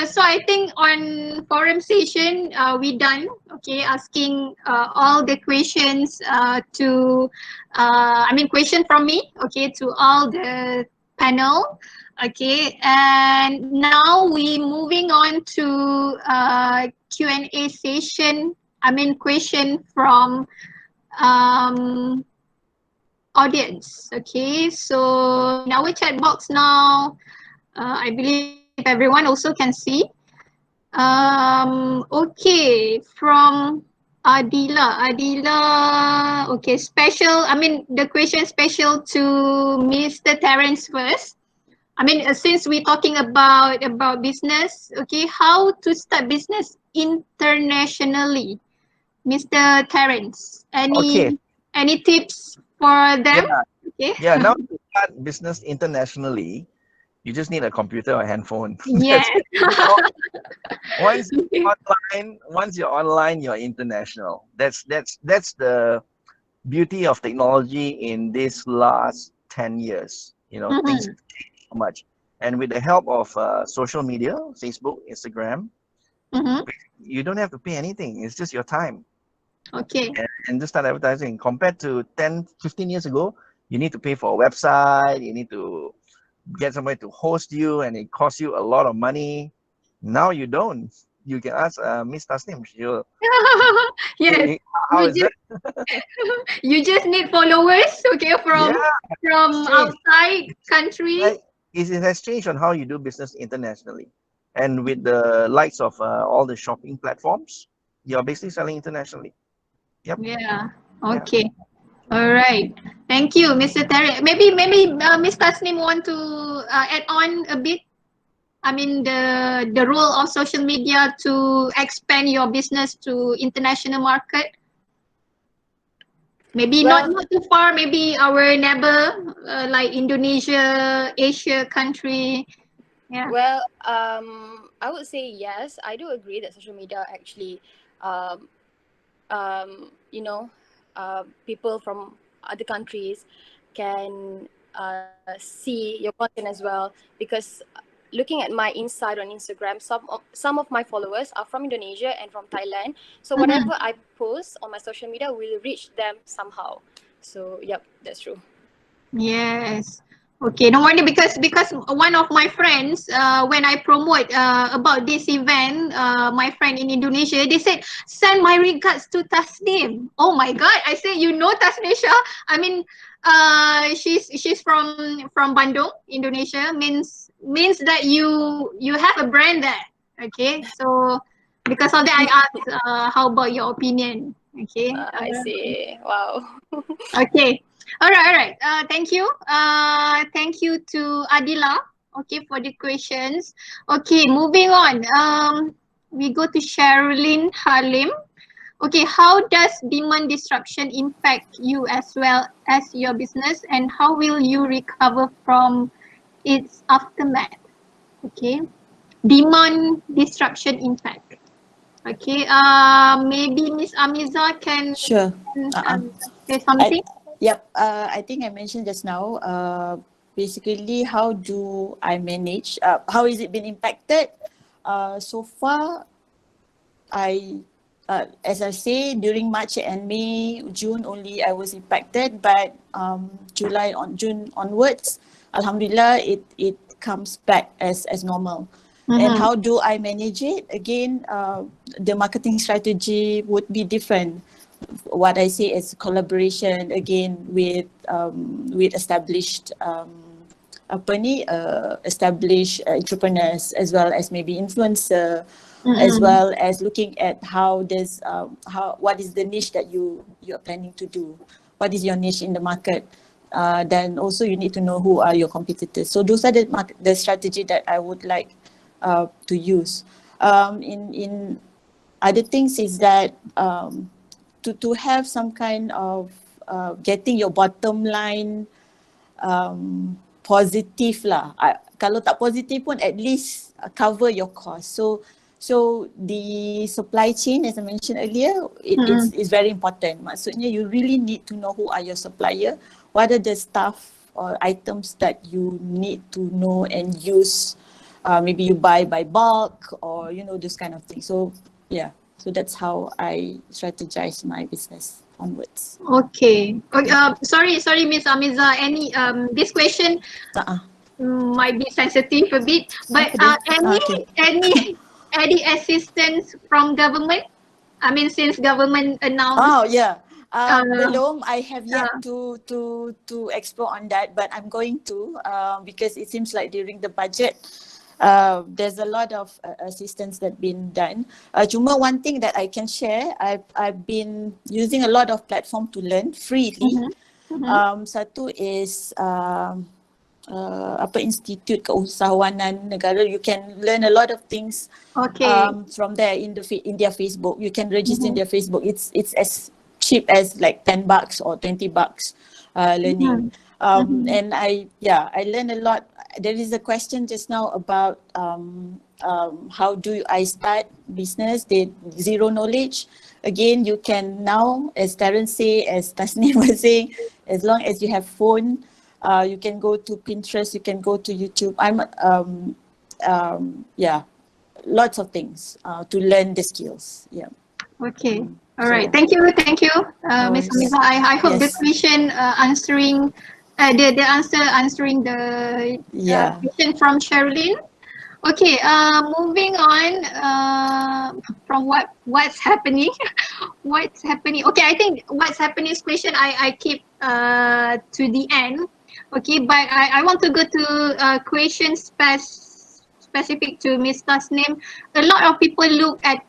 So I think on forum session, we done. Okay. Asking all the questions question from me. Okay. To all the panel. Okay. And now we moving on to Q&A session. Question from um audience. Okay, so in our chat box now, I believe everyone also can see. Okay, from Adila, okay, special. The question special to Mr. Terrence first. I mean, since we're talking about business, okay, how to start business internationally, Mr. Terrence? Okay. Any tips for them? Yeah. Okay. Yeah. Now to start business internationally, you just need a computer or handphone. Yes. That's basically all. Okay. Once you're online, you're international. That's the beauty of technology in this last 10 years. You know, things Mhm. have changed so much. And with the help of social media, Facebook, Instagram, Mhm. you don't have to pay anything. It's just your time Okay. and just start advertising. Compared to 10, 15 years ago, you need to pay for a website, you need to get somebody to host you, and it costs you a lot of money. Now you don't. You can ask Miss Tasnim. She'll, Yes. how You is that? just you just need followers, okay, Yeah, from it's changed. outside country. Like, it has changed on how you do business internationally. And with the likes of all the shopping platforms, you're basically selling internationally. Yep. Yeah. Yeah. Okay. All right. Thank you, Mr. Terry. Maybe Ms. Tasnim want to add on a bit. I mean the role of social media to expand your business to international market. Maybe not Well, too far. Maybe our neighbor like Indonesia, Asia country. Yeah. I would say yes. I do agree that social media actually, um, you know, people from other countries can see your content as well. Because looking at my inside on Instagram, some of my followers are from Indonesia and from Thailand. So Mhm. whatever I post on my social media will reach them somehow. So yep, that's true. Yes. Okay, don't worry because one of my friends, when I promote about this event, my friend in Indonesia, they said send my regards to Tasnim. Oh my God! I said you know Tasnim Shah. I mean, she's from Bandung, Indonesia. Means that you have a brand there. Okay, so because of that, I asked, how about your opinion? Okay. I see. Wow. Okay. All right. Thank you. Thank you to Adila. Okay, for the questions. Okay, moving on. We go to Sherilyn Halim. Okay, how does demand disruption impact you as well as your business, and how will you recover from its aftermath? Okay, demand disruption impact. Okay. Maybe Miss Amiza can Sure. say I, something. yep. I think I mentioned just now. Basically, how do I manage? How is it been impacted? So far, as I say, during March and May, June only I was impacted, but June onwards, Alhamdulillah, it comes back as normal. And Mm-hmm. how do I manage it? Again, the marketing strategy would be different. What I say is collaboration again with established established entrepreneurs, as well as maybe influencer, as Mm-hmm. well as looking at what is the niche that you're planning to do, what is your niche in the market. Then also you need to know who are your competitors. So those are the strategy that I would like to use. In other things is that to have some kind of getting your bottom line positif lah. Kalau tak positif pun at least cover your cost. So the supply chain, as I mentioned earlier, is very important. Maksudnya you really need to know who are your supplier, what are the stuff or items that you need to know and use. Maybe you buy by bulk, or those kind of things. So yeah, so that's how I strategize my business onwards. Okay. Sorry, Miss Amiza. This question might be sensitive a bit, but Apa dia? Okay. any assistance from government? I mean, since government announced. Oh yeah. Uh, Belum. I have yet uh, to explore on that, but I'm going to because it seems like during the budget, there's a lot of assistance that been done. Cuma one thing that I can share, I've been using a lot of platform to learn freely. mhm, mhm, Satu is Institute Keusahawanan Negara. You can learn a lot of things Okay. from there in their Facebook. You can register in their Facebook. It's as cheap as like $10 or $20 learning. And I learned a lot. There is a question just now about how do I start business? Zero knowledge. Again, you can now, as Terrence say, as Tasnim was saying, as long as you have phone, you can go to Pinterest, you can go to YouTube. Lots of things to learn the skills. Yeah. Okay. All right. So, Thank you. Thank you, no Ms. worries. Amiza. I hope the Yes. question answering the answer answering the Yeah. question from Sherilyn. Okay. Moving on from what's happening. What's happening? Okay. I think what's happening is question I keep to the end. Okay. But I want to go to question specific to Ms. Tasnim. A lot of people look at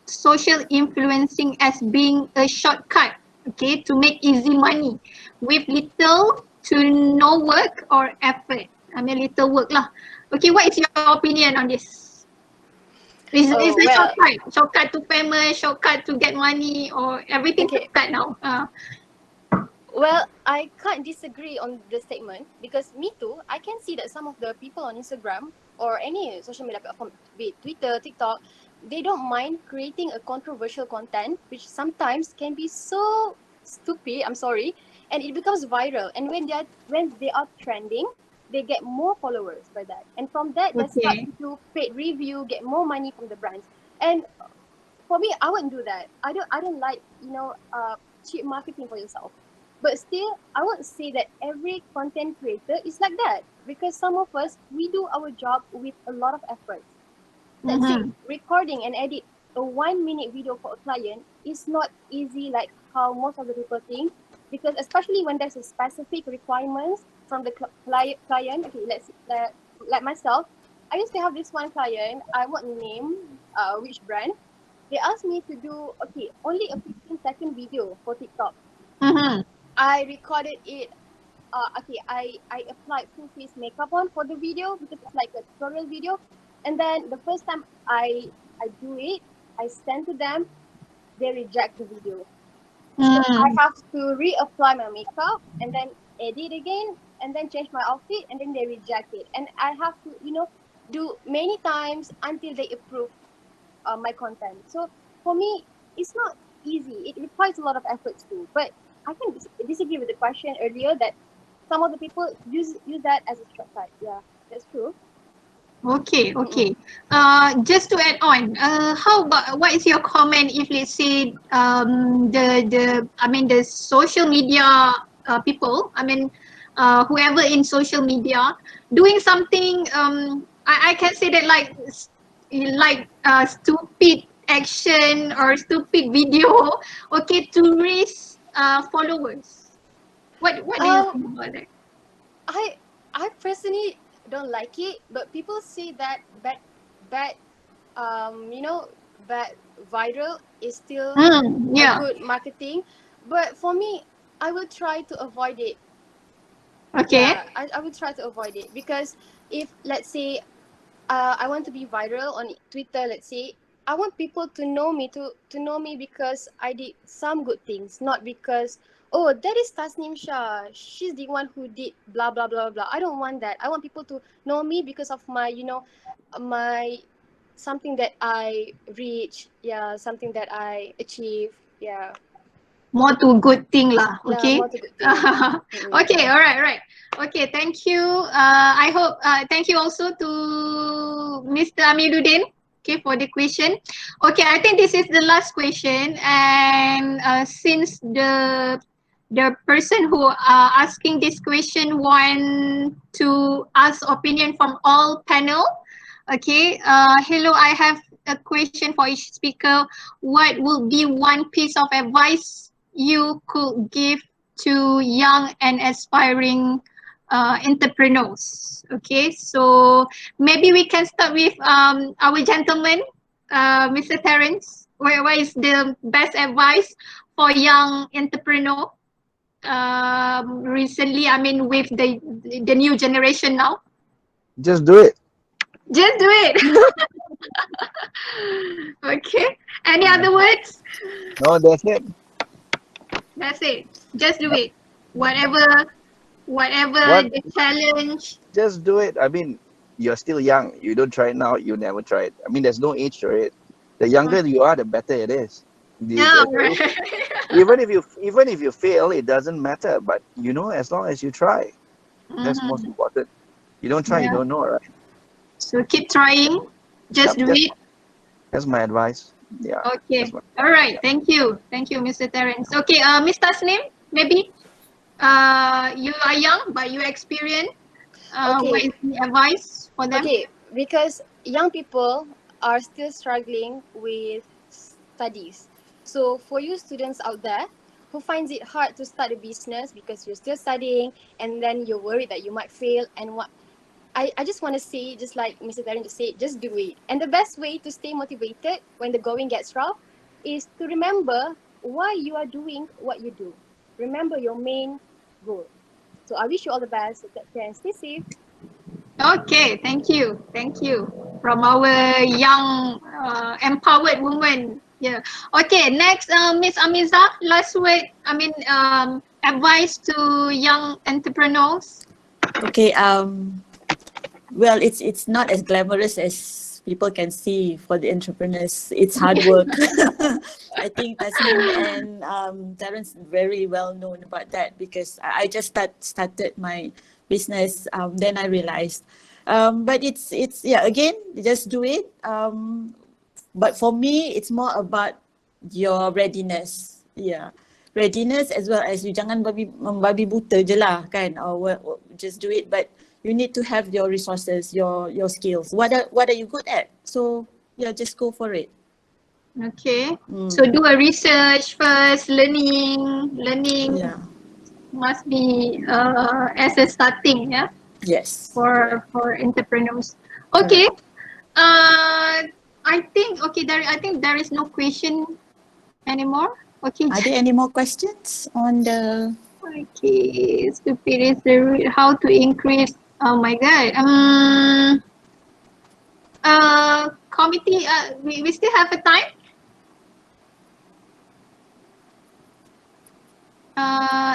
social influencing as being a shortcut, okay, to make easy money with little to no work or effort. I mean, little work lah. Okay, what is your opinion on this? Is Oh, a well, shortcut to famous, shortcut to get money, or everything okay. shortcut now? Well, I can't disagree on the statement because me too, I can see that some of the people on Instagram or any social media platform, be it Twitter, TikTok, they don't mind creating a controversial content, which sometimes can be so stupid, I'm sorry, and it becomes viral. And when they are trending, they get more followers by that. And from that, they start Okay. to do paid review, get more money from the brands. And for me, I wouldn't do that. I don't like, cheap marketing for yourself. But still, I would say that every content creator is like that because some of us, we do our job with a lot of effort. Let's say recording and edit a 1 minute video for a client is not easy like how most of the people think, because especially when there's a specific requirements from the client. Okay, let's like myself, I used to have this one client. I won't name which brand. They asked me to do only a 15-second video for TikTok. I recorded it. I applied full face makeup on for the video because it's like a tutorial video. And then the first time I do it, I send to them, they reject the video. So I have to reapply my makeup and then edit again and then change my outfit and then they reject it. And I have to, do many times until they approve my content. So for me, it's not easy. It requires a lot of efforts too. But I can disagree with the question earlier that some of the people use that as a shortcut. Yeah, that's true. Okay, okay. Just to add on, how about what is your comment if let's say the social media people, whoever in social media doing something I can say that like stupid action or stupid video, okay, to raise followers. What do you think about that? I personally don't like it, but people say that bad bad viral is still a Yeah. good marketing. But for me, I will try to avoid it. Okay. Yeah, I will try to avoid it because if let's say I want to be viral on Twitter, let's say, I want people to know me because I did some good things, not because that is Tasnim Shah. She's the one who did blah blah blah blah. I don't want that. I want people to know me because of my my something that I reach. Yeah, something that I achieve. Yeah, More to good thing lah, yeah, okay. more to good thing. Okay, all right. Okay, thank you. I hope thank you also to Mr. Amiruddin, okay, for the question. Okay, I think this is the last question, and since the person who asking this question want to ask opinion from all panel. Okay, hello, I have a question for each speaker. What would be one piece of advice you could give to young and aspiring entrepreneurs? Okay, so maybe we can start with our gentleman, Mr. Terrence. What is the best advice for young entrepreneur? recently, I mean with the new generation now? Just do it. Just do it. Okay. Any other words? No, that's it. That's it. Just do it. Whatever, What? whatever the challenge. Just do it. I mean, you're still young. You don't try it now, you never try it. I mean, there's no age to it. The younger you are, the better it is. Yeah, right. Even if you fail, it doesn't matter. But as long as you try, that's most Mhm. important. You don't try, you Yeah. don't know, right? So keep trying. Just Yep, do that's it. that's my advice. Yeah, that's Okay. my All right. yeah. Thank you. Thank you, Mr. Terrence. Okay, Miss Tasnim, maybe you are young, but you experience. What Okay, is the advice for them? okay, because young people are still struggling with studies. So for you students out there who finds it hard to start a business because you're still studying and then you're worried that you might fail and what I just want to say, just like Mr. Darren just said, just do it. And the best way to stay motivated when the going gets rough is to remember why you are doing what you do. Remember your main goal. So I wish you all the best. Take care and stay safe. Okay, thank you. Thank you. From our young, empowered woman. Yeah. Okay, next, Miss Amiza, last word, I mean, advice to young entrepreneurs. Okay, well, it's not as glamorous as people can see for the entrepreneurs. It's hard work. I think Tasnim and Terrence very well known about that because I just started my business. Then I realized, but it's yeah, again, just do it. But for me, it's more about your readiness. Yeah, readiness as well as you jangan membabi buta je lah kan, or just do it. But you need to have your resources, your skills. What are you good at? So yeah, just go for it. Okay. So do a research first, learning Yeah. must be as a starting, yeah, Yes. Correct. for entrepreneurs. Okay. Correct. I think there is no question anymore. Okay. Are there any more questions on the? Okay. Stupid is the how to increase. Oh my god. Committee. We still have a time.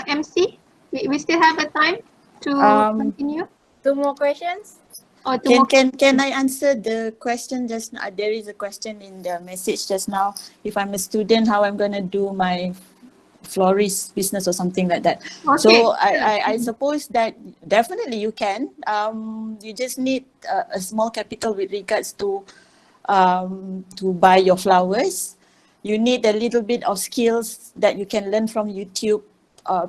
MC. We still have a time to Um, continue. Two more questions? Or two Can more can can questions. I answer the question just now? There is a question in the message just now. If I'm a student, how I'm gonna do my florist business or something like that. Okay. So I suppose that definitely you can. You just need a small capital with regards to buy your flowers. You need a little bit of skills that you can learn from YouTube,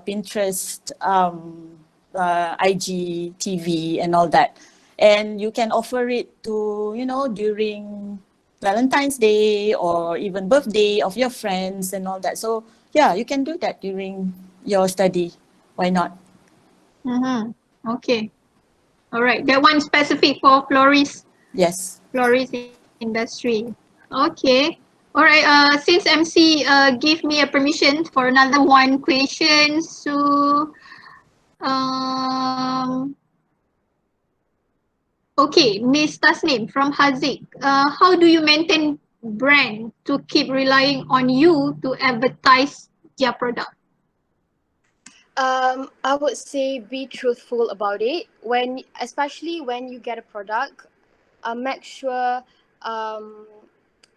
Pinterest, IG, TV, and all that. And you can offer it to, during Valentine's Day or even birthday of your friends and all that. So yeah, you can do that during your study. Why not? Mm-hmm. Okay. All right. That one specific for Yes. florist industry. Okay. All right. Since MC gave me a permission for another one question, so um, okay, Miss Tasnim from Haziq. How do you maintain brand to keep relying on you to advertise their product? I would say be truthful about it. Especially when you get a product, make sure um,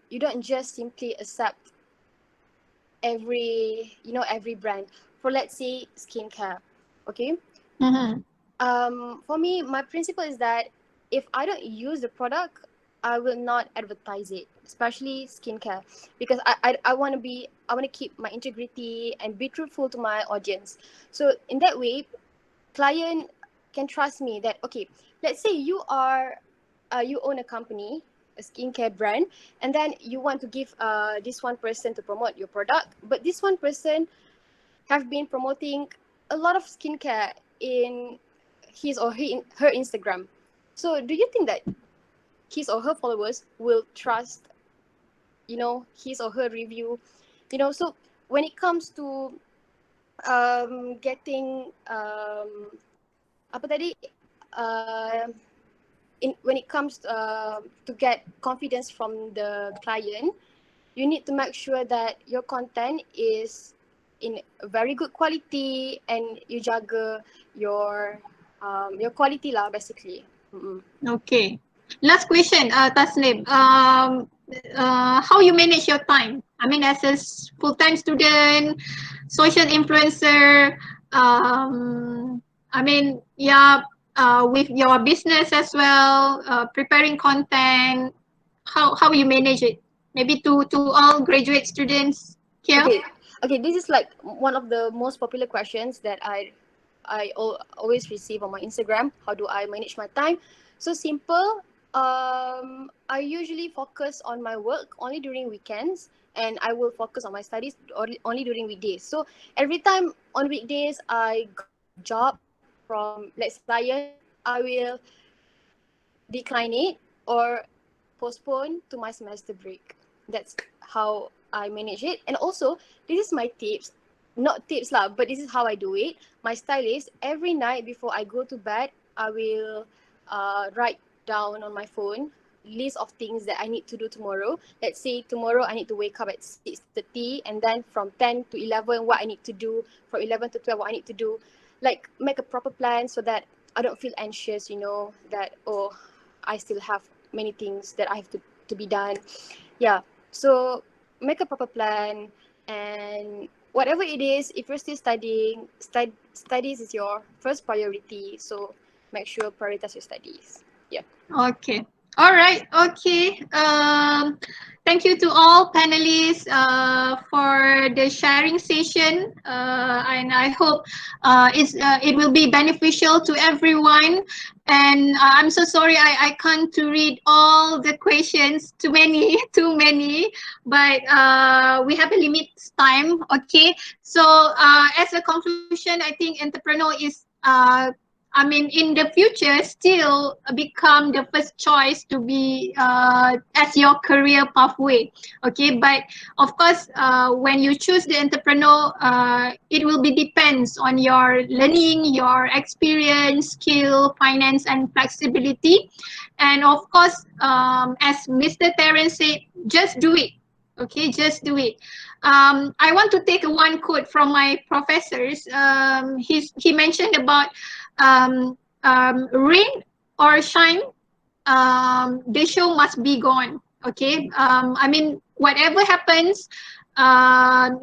you don't just simply accept every brand. For let's say skincare, okay. Mm-hmm. For me, my principle is that if I don't use the product, I will not advertise it, especially skincare, because I want to keep my integrity and be truthful to my audience. So in that way, client can trust me that okay, let's say you own a company, a skincare brand, and then you want to give this one person to promote your product, but this one person have been promoting a lot of skincare in his or her Instagram. So do you think that his or her followers will trust, his or her review? So when it comes to getting apa tadi when it comes to get confidence from the client, you need to make sure that your content is in very good quality and you jaga your quality lah basically. Okay. Last question, Tasnim. How you manage your time? I mean, as a full-time student, social influencer, I mean, yeah, with your business as well, preparing content. How you manage it? Maybe to all graduate students here. Okay, this is like one of the most popular questions that always receive on my Instagram. How do I manage my time? So simple. I usually focus on my work only during weekends, and I will focus on my studies only during weekdays. So every time on weekdays I got a job from, let's say, client, I will decline it or postpone to my semester break. That's how I manage it. And also, this is my tips. Not tips lah, but this is how I do it. My style is every night before I go to bed, I will write down on my phone list of things that I need to do tomorrow. Let's say tomorrow I need to wake up at 6:30, and then from 10 to 11 what I need to do, from 11 to 12 what I need to do. Like make a proper plan so that I don't feel anxious, that I still have many things that I have to be done. Yeah. So make a proper plan, and whatever it is, if you're still studying, studies is your first priority. So make sure prioritize your studies. Yeah. Okay. All right. Okay. Thank you to all panelists for the sharing session, and I hope it will be beneficial to everyone. And I'm so sorry I can't to read all the questions. Too many, too many. But we have a limit time. Okay. So as a conclusion, I think entrepreneur is I mean, in the future, still become the first choice to be as your career pathway. Okay, but of course, when you choose the entrepreneur, it will be depends on your learning, your experience, skill, finance, and flexibility. And of course, as Mr. Terrence said, just do it. Okay, just do it. I want to take one quote from my professors. He mentioned about rain or shine, the show must be gone. Okay. I mean, whatever happens,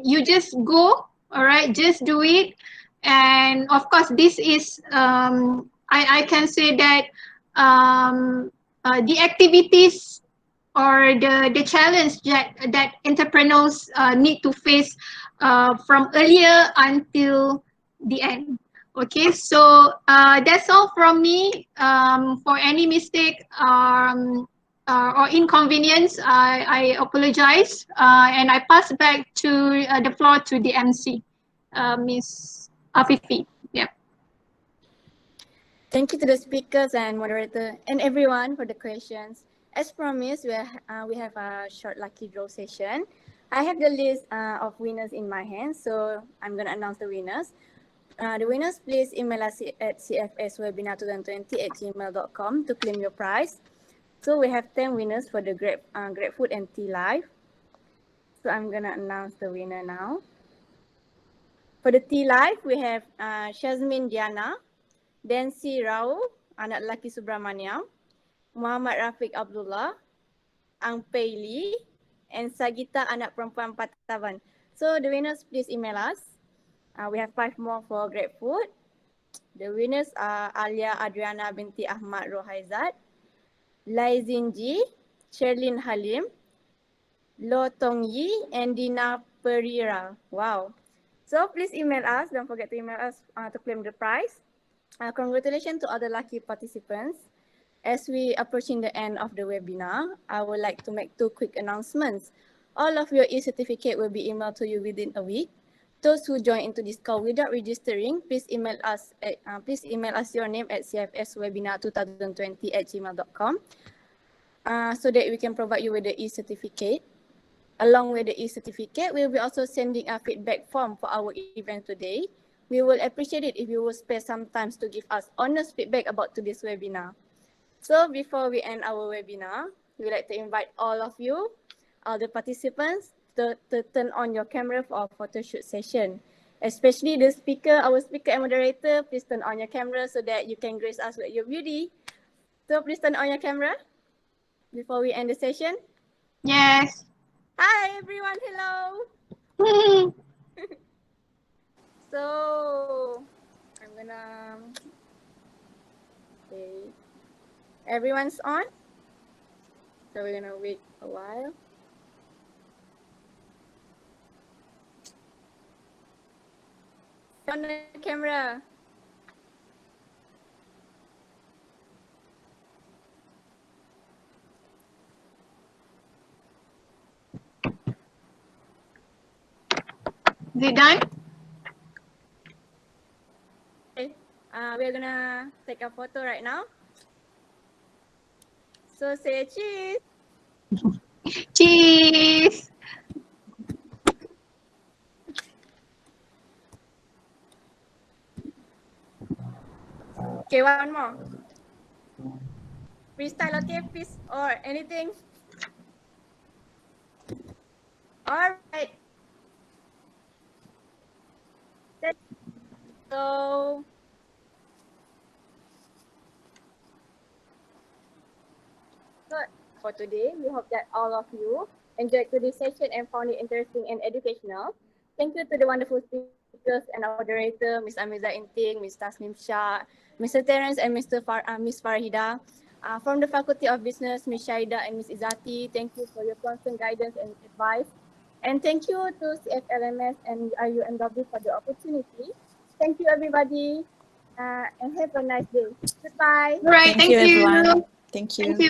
you just go. All right. Just do it. And of course, this is I can say that the activities or the challenge that entrepreneurs need to face from earlier until the end. Okay, so that's all from me. For any mistake or inconvenience, I apologize, and I pass back to the floor to the MC, Miss Afifi. Yeah. Thank you to the speakers and moderator and everyone for the questions. As promised, we have a short lucky draw session. I have the list of winners in my hand, so I'm going to announce the winners. The winners, please email us at cfswebinar2020@gmail.com to claim your prize. So we have 10 winners for the Grab Food and Tea Live. So I'm going to announce the winner now. For the Tea Live, we have Shazmin Diana, Dancy Rao, anak lelaki Subramaniam, Muhammad Rafiq Abdullah, Ang Pei Lee, and Sagita, anak perempuan Patavan. So the winners, please email us. We have 5 more for Grab Food. The winners are Alia Adriana binti Ahmad Rohaizat, Lai Zinji, Sherlyn Halim, Lo Tong Yi, and Dina Pereira. Wow. So please email us. Don't forget to email us to claim the prize. Congratulations to all the lucky participants. As we approaching the end of the webinar, I would like to make 2 quick announcements. All of your e-certificate will be emailed to you within a week. Those who join into this call without registering, please email us your name at cfswebinar2020@gmail.com so that we can provide you with the e-certificate. Along with the e-certificate, we'll be also sending a feedback form for our event today. We will appreciate it if you will spare some time to give us honest feedback about today's webinar. So before we end our webinar, we'd like to invite all of you, all the participants, to turn on your camera for our photo shoot session. Especially the speaker, our speaker and moderator, please turn on your camera so that you can grace us with your beauty. So please turn on your camera before we end the session. Yes. Hi everyone, hello. So I'm gonna, okay, everyone's on. So we're gonna wait a while. On the camera. Is it done? Okay. We're gonna take a photo right now. So say cheese. Cheese. Okay, one more. Freestyle, okay, please, or anything. All right. So for today, we hope that all of you enjoyed today's session and found it interesting and educational. Thank you to the wonderful speakers and our moderator, Ms. Amiza Inting, Ms. Tasnim Shah, Mr. Terrence and Ms. Farah Hida. From the Faculty of Business, Ms. Shaida and Ms. Izati, thank you for your constant guidance and advice. And thank you to CFLMS and RUMW for the opportunity. Thank you, everybody, and have a nice day. Goodbye. All right. Thank you, everyone. Thank you. Thank you.